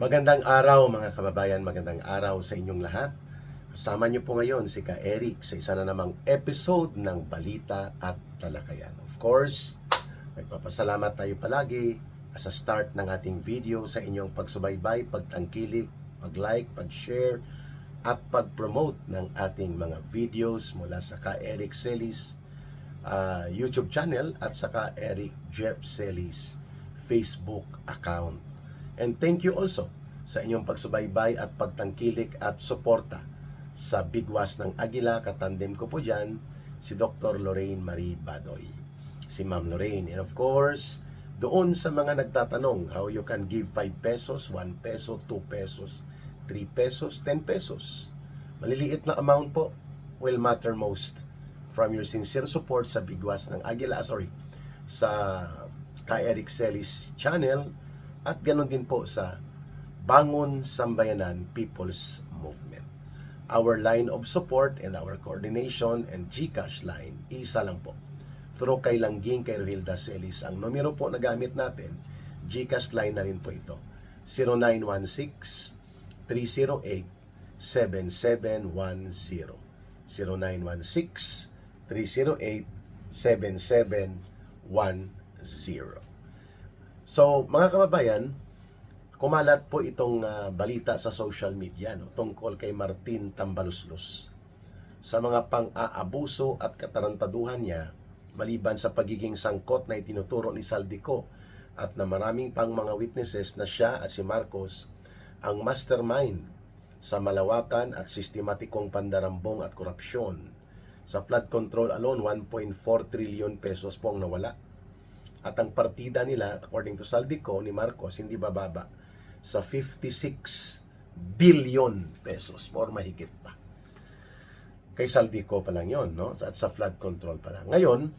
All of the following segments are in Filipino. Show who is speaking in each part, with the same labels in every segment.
Speaker 1: Magandang araw mga kababayan, magandang araw sa inyong lahat. Kasama niyo po ngayon si Ka Eric sa isa na namang episode ng Balita at Talakayan. Of course, nagpapasalamat tayo palagi sa start ng ating video sa inyong pagsubaybay, pagtangkilik, pag-like, pag-share at pag-promote ng ating mga videos mula sa Ka Eric Celis YouTube channel at sa Ka Eric Jeff Celis Facebook account. And thank you also sa inyong pagsubaybay at pagtangkilik at suporta sa Bigwas ng Agila. Katandem ko po dyan si Dr. Lorraine Marie Badoy, si Ma'am Lorraine. And of course, doon sa mga nagtatanong how you can give 5 pesos, 1 peso, 2 pesos, 3 pesos, 10 pesos. Maliliit na amount po will matter most from your sincere support sa Bigwas ng Agila, sa Ka Eric Celis channel. At ganoon din po sa Bangon Sambayanan People's Movement. Our line of support and our coordination and GCash line, isa lang po. Through kay Langging, kay Rohilda Celis. Ang numero po na gamit natin, GCash line na rin po ito. 0916-308-7710. 0916-308-7710. So, mga kababayan, kumalat po itong balita sa social media tungkol kay Martin Tambaluslos. Sa mga pang-aabuso at katarantaduhan niya, maliban sa pagiging sangkot na itinuturo ni Saldico at na maraming pang mga witnesses na siya at si Marcos ang mastermind sa malawakan at sistematikong pandarambong at korupsyon. Sa flood control alone, 1.4 trillion pesos po ang nawala. At ang partida nila, according to Saldico, ni Marcos, hindi bababa sa 56 billion pesos or mahigit pa. Kay Saldico pa lang yun, no? At sa flood control pa lang. Ngayon,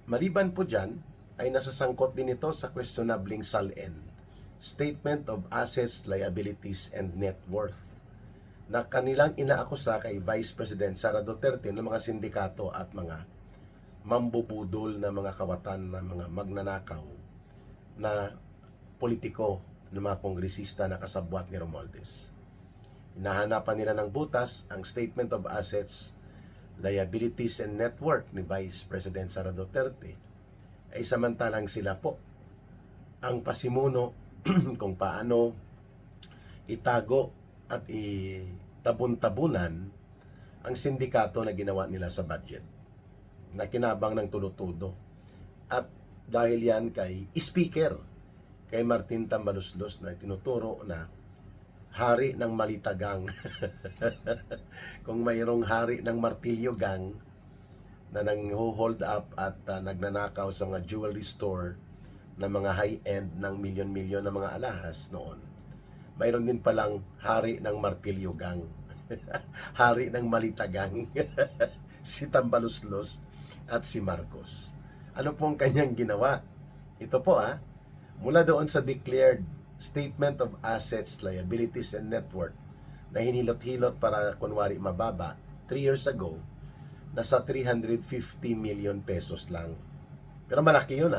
Speaker 1: maliban po dyan, ay nasasangkot din ito sa questionabling SALN, Statement of Assets, Liabilities, and Net Worth, na kanilang inaakusa kay Vice President Sara Duterte ng mga sindikato at mga mambubudol na mga kawatan na mga magnanakaw na politiko ng mga kongresista na kasabwat ni Romualdez. Hinahanapan nila ng butas ang Statement of Assets, Liabilities, and Net Worth ni Vice President Sara Duterte, ay samantalang sila po ang pasimuno kung paano itago at itabun-tabunan ang sindikato na ginawa nila sa budget, na kinabang ng tulo-tudo. At dahil yan kay speaker, kay Martin Tambaluslos, na tinuturo na hari ng Malitagang. Kung mayroong hari ng Martilyo Gang na nang-hold up at nagnanakaw sa mga jewelry store na mga high-end ng milyon-milyon na mga alahas noon, mayroon din palang hari ng Martilyo Gang. Hari ng Malitagang. Si Tambaluslos at si Marcos. Ano pong kanyang ginawa? Ito po mula doon sa declared Statement of Assets, Liabilities, and Net Worth na hinilot-hilot para kunwari mababa 3 years ago, nasa 350 million pesos lang. Pero malaki yun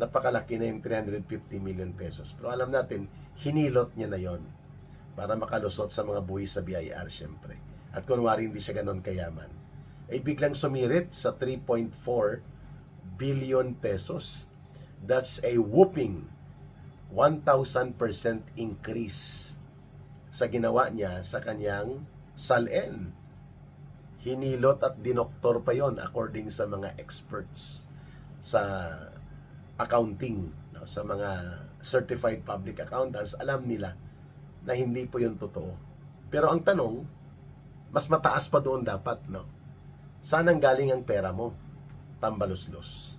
Speaker 1: napakalaki na yung 350 million pesos. Pero alam natin, hinilot niya na yon para makalusot sa mga buwis sa BIR syempre. At kunwari hindi siya ganon kayaman, ay biglang sumirit sa 3.4 billion pesos. That's a whooping 1,000% increase sa ginawa niya sa kanyang SALN. Hinilot at dinoktor pa yon according sa mga experts sa accounting, sa mga certified public accountants. Alam nila na hindi po yun totoo. Pero ang tanong, mas mataas pa doon dapat, saan ang galing ang pera mo, Tambaluslos?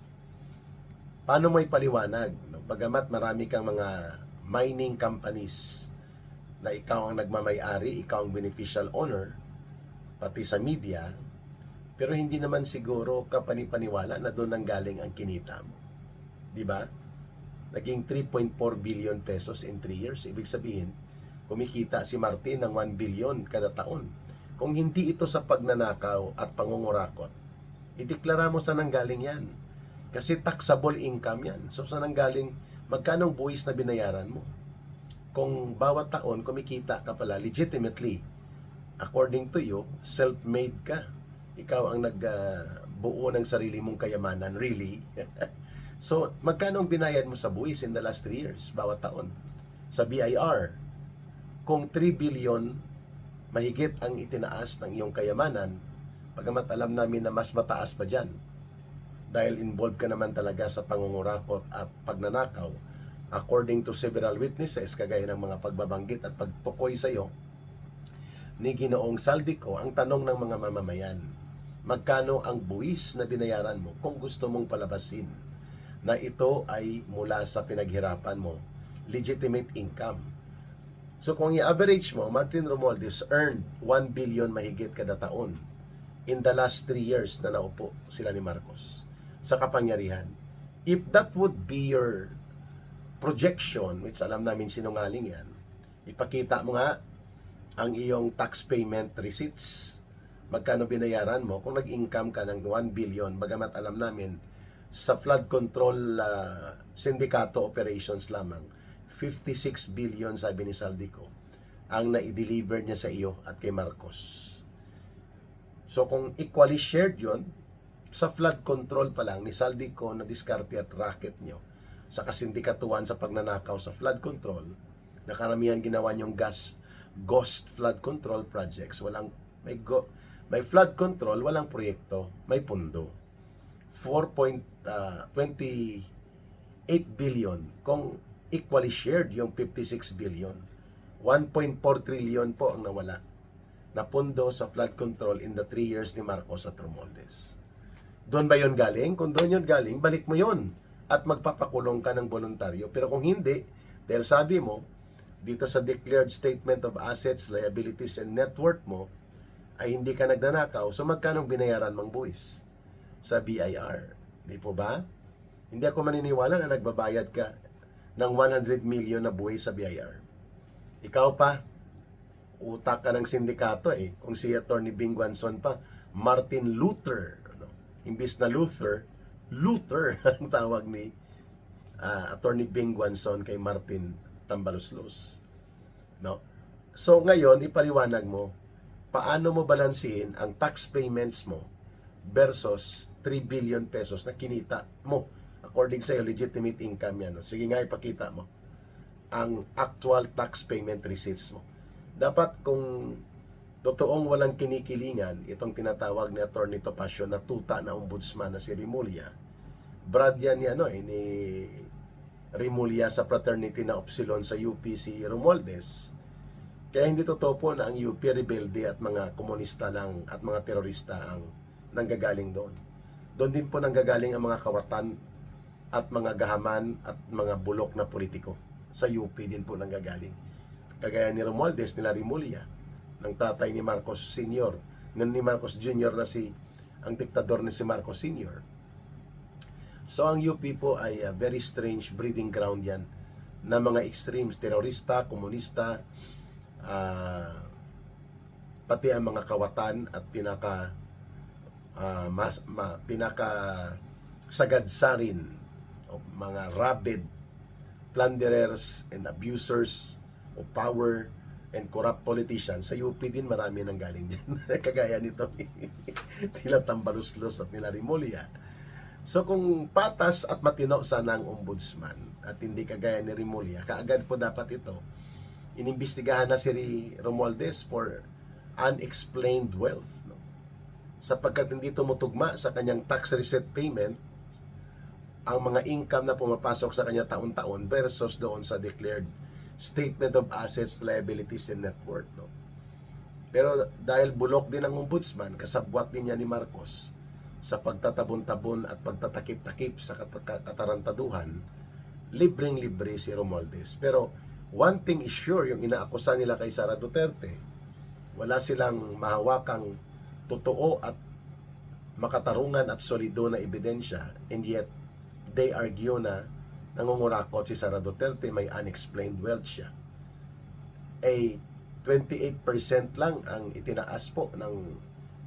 Speaker 1: Paano mo ipaliwanag? Bagamat marami kang mga mining companies na ikaw ang nagmamay-ari, ikaw ang beneficial owner, pati sa media, pero hindi naman siguro kapanipaniwala na doon ang galing ang kinita mo. Di ba? Naging 3.4 billion pesos in 3 years. Ibig sabihin, kumikita si Martin ng 1 billion kada taon. Kung hindi ito sa pagnanakaw at pangungurakot, ideklara mo saan nanggaling yan. Kasi taxable income yan. So saan nanggaling, magkano buwis na binayaran mo? kung bawat taon kumikita ka pala legitimately, according to you, self-made ka. Ikaw ang nagbuo ng sarili mong kayamanan, really. So, magkano ang binayad mo sa buwis in the last 3 years, bawat taon? Sa BIR, kung 3 billion mahigit ang itinaas ng iyong kayamanan, pagamat alam namin na mas mataas pa dyan, dahil involved ka naman talaga sa pangungurakot at pagnanakaw, according to several witnesses, kagaya ng mga pagbabanggit at pagtukoy sa iyo ni Ginoong Saldico, ang tanong ng mga mamamayan, magkano ang buwis na binayaran mo kung gusto mong palabasin na ito ay mula sa pinaghirapan mo, legitimate income. So kung i-average mo, Martin Romualdez earned 1 billion mahigit kada taon in the last 3 years na naupo sila ni Marcos sa kapangyarihan. If that would be your projection, which alam namin sinungaling yan, ipakita mo nga ang iyong tax payment receipts. Magkano binayaran mo kung nag-income ka ng 1 billion, bagamat alam namin sa flood control sindikato operations lamang, 56 billion, sabi ni Saldico, ang na-deliver niya sa iyo at kay Marcos. So kung equally shared yon, sa flood control pa lang ni Saldico na diskarte at racket nyo, sa kasindikatuan sa pagnanakaw sa flood control, na karamihan ginawa nyong ghost flood control projects. May flood control, walang proyekto, may pundo. 4.28 billion kung equally shared yung 56 billion. 1.4 trillion po ang nawala na pundo sa flood control in the 3 years ni Marcos at Romualdez. Doon ba yun galing? Kung doon yun galing, balik mo yun at magpapakulong ka ng voluntaryo. Pero kung hindi, dahil sabi mo, dito sa declared statement of assets, liabilities, and net worth mo, ay hindi ka nagnanakaw, so magkano binayaran mong buwis sa BIR? Di po ba? Hindi ako maniniwala na nagbabayad ka ng 100 million na buwis sa BIR. Ikaw pa, utak ka ng sindikato eh. Kung si Attorney Bing Guanzon pa, Martin Luther. Imbis na Luther ang tawag ni Attorney Bing Guanzon kay Martin Tambaluslos. No? So ngayon, ipaliwanag mo, paano mo balansihin ang tax payments mo versus 3 billion pesos na kinita mo according sa iyo, legitimate income yan. No? Sige nga, ipakita mo ang actual tax payment receipts mo. Dapat kung totoong walang kinikilingan, itong tinatawag ni Attorney Topacio na tuta na ombudsman na si Rimulya, brad yan ni Rimulya sa fraternity na Upsilon sa UP si Romualdez. Kaya hindi totoo po na ang UP rebelde at mga komunista lang at mga terorista ang nanggagaling doon. Doon din po nanggagaling ang mga kawatan at mga gahaman at mga bulok na politiko. Sa UP din po nanggagaling. Kagaya ni Romualdez, nila Rimulya, ng tatay ni Marcos Sr., ni Marcos Jr. na ang diktador ni si Marcos Sr. So ang UP po ay very strange breeding ground yan na mga extremes, terorista, komunista, pati ang mga kawatan at pinaka sagadsarin o mga rabid plunderers and abusers of power and corrupt politicians. Sa UP din marami nang galing dyan. Kagaya nito nila Tambaluslos at nila Rimulya. So kung patas at matino sana ang ombudsman at hindi kagaya ni Rimulya, kaagad po dapat ito inimbestigahan na si Romualdez for unexplained wealth, no? Sapagkat hindi tumutugma sa kanyang tax receipt payment ang mga income na pumapasok sa kanya taon-taon versus doon sa declared statement of assets, liabilities, and net worth, no? Pero dahil bulok din ang ombudsman, kasabwat din niya ni Marcos sa pagtatabon-tabon at pagtatakip-takip sa katarantaduhan, libreng-libre si Romualdez. Pero one thing is sure, yung inaakusa nila kay Sara Duterte, wala silang mahawakang totoo at makatarungan at solido na ebidensya, and yet they argue na nangungurakot si Sara Duterte, may unexplained wealth siya. 28% lang ang itinaas po ng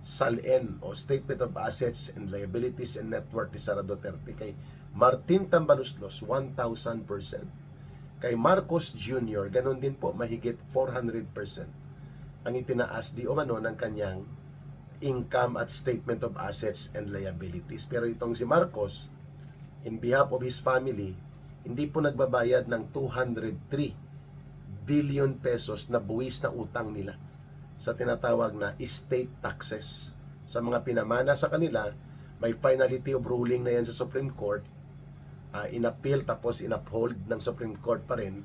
Speaker 1: SALN o Statement of Assets and Liabilities and Net Worth ni Sara Duterte. Kay Martin Tambaluslos, 1,000%. Kay Marcos Jr., ganun din po, mahigit 400% ang itinaas di umano ng kanyang income at statement of assets and liabilities. Pero itong si Marcos, in behalf of his family, hindi po nagbabayad ng 203 billion pesos na buwis na utang nila sa tinatawag na estate taxes. Sa mga pinamana sa kanila, may finality of ruling na yan sa Supreme Court, in-appeal tapos in-uphold ng Supreme Court pa rin.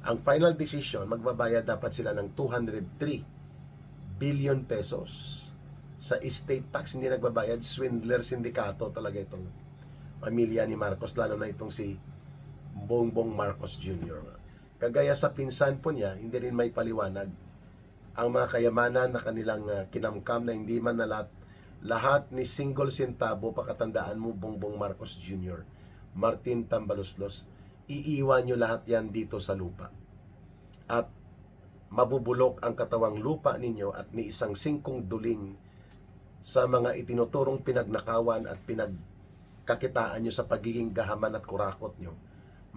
Speaker 1: Ang final decision, magbabayad dapat sila ng 203 billion pesos sa estate tax. Hindi nagbabayad. Swindler sindikato talaga itong pamilya ni Marcos, lalo na itong si Bongbong Marcos Jr. Kagaya sa pinsan po niya, hindi rin may paliwanag ang mga kayamanan na kanilang kinamkam na hindi man na lahat ni single centavo. Pakatandaan mo, Bongbong Marcos Jr., Martin Tambaluslos, iiwan nyo lahat yan dito sa lupa. At mabubulok ang katawang lupa ninyo at ni isang singkong duling sa mga itinuturong pinagnakawan at pinagkakitaan nyo sa pagiging gahaman at kurakot nyo.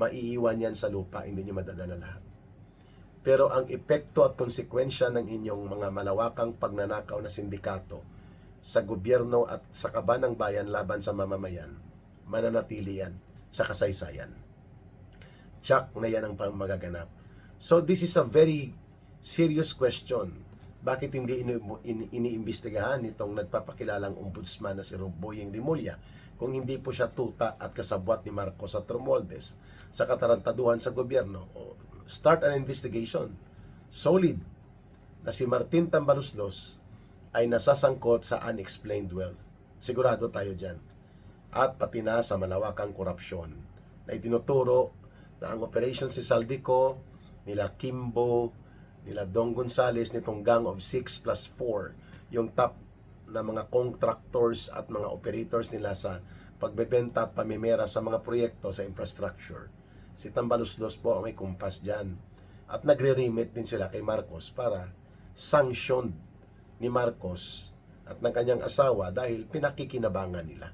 Speaker 1: Maiiwan yan sa lupa, hindi nyo madadala lahat. Pero ang epekto at konsekwensya ng inyong mga malawakang pagnanakaw na sindikato sa gobyerno at sa kaban ng bayan laban sa mamamayan, mananatili yan sa kasaysayan. Tsak na yan ang magaganap. So this is a very serious question. Bakit hindi iniimbestigahan itong nagpapakilalang ombudsman na si Boyeng Rimulya kung hindi po siya tuta at kasabwat ni Marcos at Romualdez sa katarantaduhan sa gobyerno? Start an investigation. Solid na si Martin Tambaluslos ay nasasangkot sa unexplained wealth. Sigurado tayo dyan. At pati na sa malawakang korupsyon na itinuturo na ang operation si Saldico, nila Kimbo, nila Dong Gonzales, nitong gang of 6 plus 4, yung top na mga contractors at mga operators nila sa pagbebenta at pamimera sa mga proyekto sa infrastructure. Si Tambaluslos po ang may kumpas dyan. At nagre-remit din sila kay Marcos para sanction ni Marcos at ng kanyang asawa dahil pinakikinabangan nila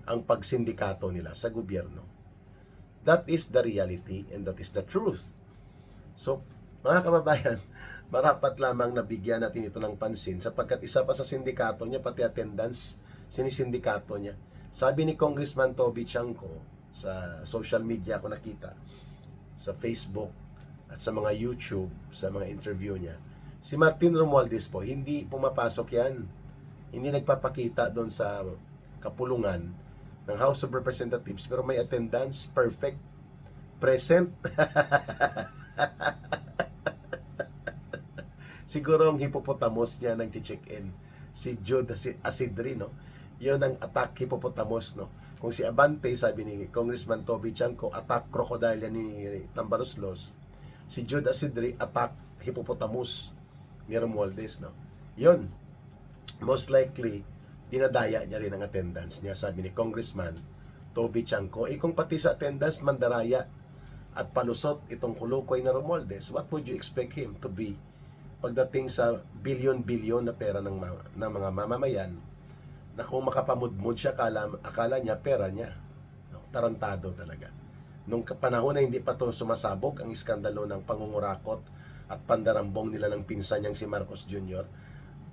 Speaker 1: ang pagsindikato nila sa gobyerno. That is the reality and that is the truth. So, mga kababayan, marapat lamang nabigyan natin ito ng pansin sapagkat isa pa sa sindikato niya, pati attendance, sinisindikato niya. Sabi ni Congressman Toby Chanco sa social media ko nakita, sa Facebook at sa mga YouTube, sa mga interview niya, si Martin Romualdez po, hindi pumapasok yan. Hindi nagpapakita doon sa kapulungan ng House of Representatives, pero may attendance, perfect, present. Siguro ang hippopotamus niya nang check-in, si Jude Asidri, no? Yun ang attack hippopotamus, no? Kung si Abante, sabi ni Congressman Toby Chanco, attack crocodile yan ni Tambaluslos. Si Jude Asidri, attack hippopotamus ni Romualdez, no? Yun, most likely, dinadaya niya rin ang attendance niya, sabi ni Congressman Toby Chanco. Kung pati sa attendance mandaraya at palusot itong kulukoy na Romualdez, what would you expect him to be pagdating sa bilyon-bilyon na pera ng mga mamamayan, na kung makapamudmud siya, akala niya pera niya. No, tarantado talaga. Nung panahon na hindi pa to sumasabog ang iskandalo ng pangungurakot at pandarambong nila ng pinsan niyang si Marcos Jr.,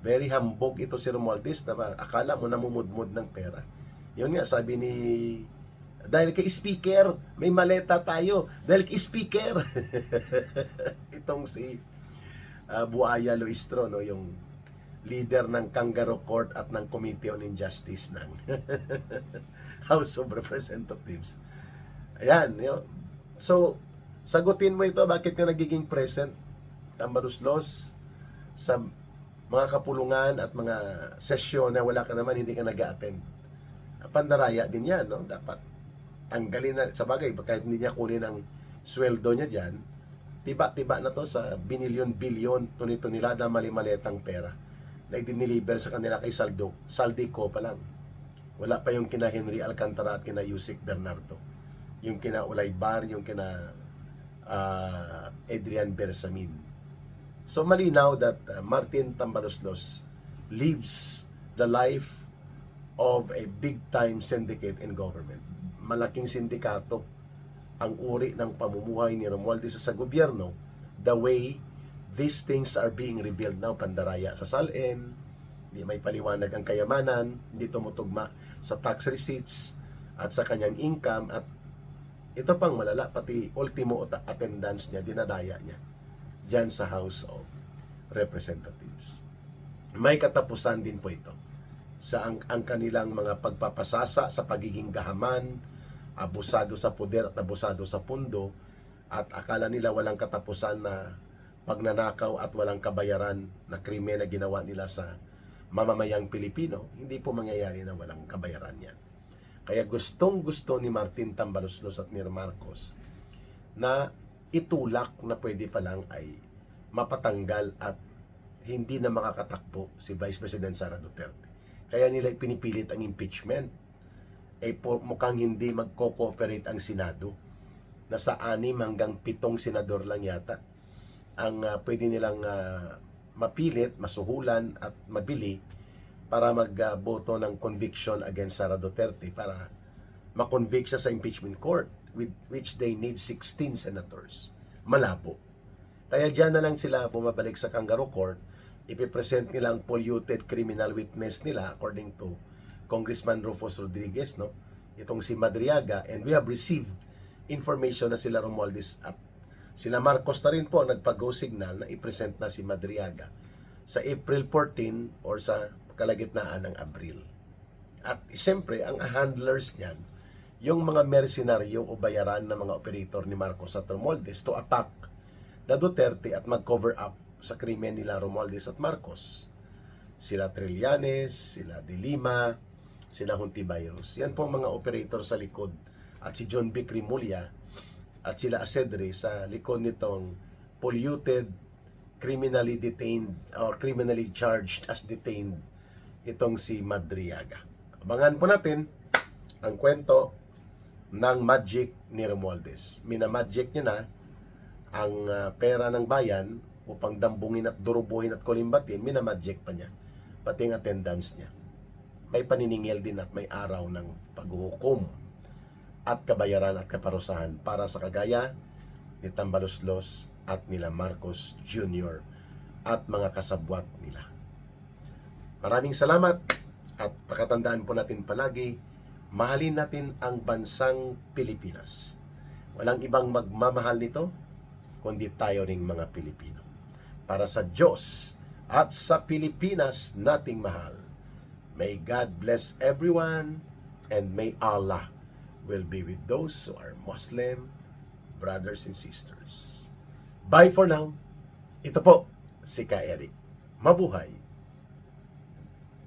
Speaker 1: very hambog ito si Romualdez na akala mo namumudmud ng pera. Yun nga, sabi ni, dahil kay speaker, may maleta tayo. Dahil kay speaker. Itong si Buaya Luistro, no, yung leader ng Kangaroo Court at ng Committee on Injustice ng House of Representatives. Ayan, yun. So, sagutin mo ito, bakit ka nagiging present, Tambaluslos, sa mga kapulungan at mga sesyon na wala ka naman, hindi ka nag-a-attend. Pandaraya din yan, no? Dapat tanggalin na, sa bagay, kahit hindi niya kunin ang sweldo niya dyan, tiba-tiba na to sa binilyon-bilyon, tunito-nilada, mali-maletang pera na idiniliber sa kanila kay Saldico pa lang. Wala pa yung kina Henry Alcantara at kina Yusek Bernardo. Yung kina Ulay Bar, yung kina Adrian Bersamin. So malinaw that Martin Tambaluslos lives the life of a big-time syndicate in government. Malaking sindikato ang uri ng pamumuhay ni Romualdez sa gobyerno, the way these things are being revealed now, pandaraya sa salin, hindi may paliwanag ang kayamanan, hindi tumutugma sa tax receipts at sa kanyang income, at ito pang malala, pati ultimo attendance niya, dinadaya niya dyan sa House of Representatives. May katapusan din po ito sa ang kanilang mga pagpapasasa sa pagiging gahaman, abusado sa poder at abusado sa pundo, at akala nila walang katapusan na pagnanakaw at walang kabayaran na krimen na ginawa nila sa mamamayang Pilipino. Hindi po mangyayari na walang kabayaran yan. Kaya gustong-gusto ni Martin Tambaloslos at ni Marcos na itulak na pwede pa lang ay mapatanggal at hindi na makakatakbo si Vice President Sara Duterte. Kaya nila pinipilit ang impeachment. Mukhang hindi magko-cooperate ang Senado. Nasa 6 hanggang 7 senador lang yata ang pwede nilang mapilit, masuhulan at mabili para magboto ng conviction against Sara Duterte para makonvict siya sa impeachment court, which they need 16 senators. Malabo. Kaya dyan na lang sila bumabalik sa kangaroo court, ipipresent nila ang polluted criminal witness nila according to Congressman Rufus Rodriguez, no? Itong si Madriaga, and we have received information na sila Romualdez at sila Marcos na rin po nagpag-go signal na i-present na si Madriaga sa April 14 or sa kalagitnaan ng Abril. At siyempre, ang handlers niyan, yung mga mercenaryo o bayaran ng mga operator ni Marcos at Romualdez to attack the Duterte at mag-cover up sa krimen nila Romualdez at Marcos. Sila Trillanes, sila De Lima, sila Hontiveros. Yan po ang mga operator sa likod. At si John B. Crimolia at sila Asedre sa likod nitong polluted, criminally detained or criminally charged as detained itong si Madriaga. Abangan po natin ang kwento ng magic ni Romualdez. Minamagic niya na ang pera ng bayan upang dambungin at durubuhin at kulimbatin, minamagic pa niya. Pati ang attendance niya. May paniningil din at may araw ng paghuhukom at kabayaran at kaparusahan para sa kagaya ni Tambaloslos at nila Marcos Jr. at mga kasabwat nila. Maraming salamat at pakatandaan po natin palagi, mahalin natin ang bansang Pilipinas. Walang ibang magmamahal nito kundi tayo ring mga Pilipino. Para sa Diyos at sa Pilipinas nating mahal. May God bless everyone and may Allah will be with those who are Muslim brothers and sisters. Bye for now. Ito po si Ka Eric. Mabuhay!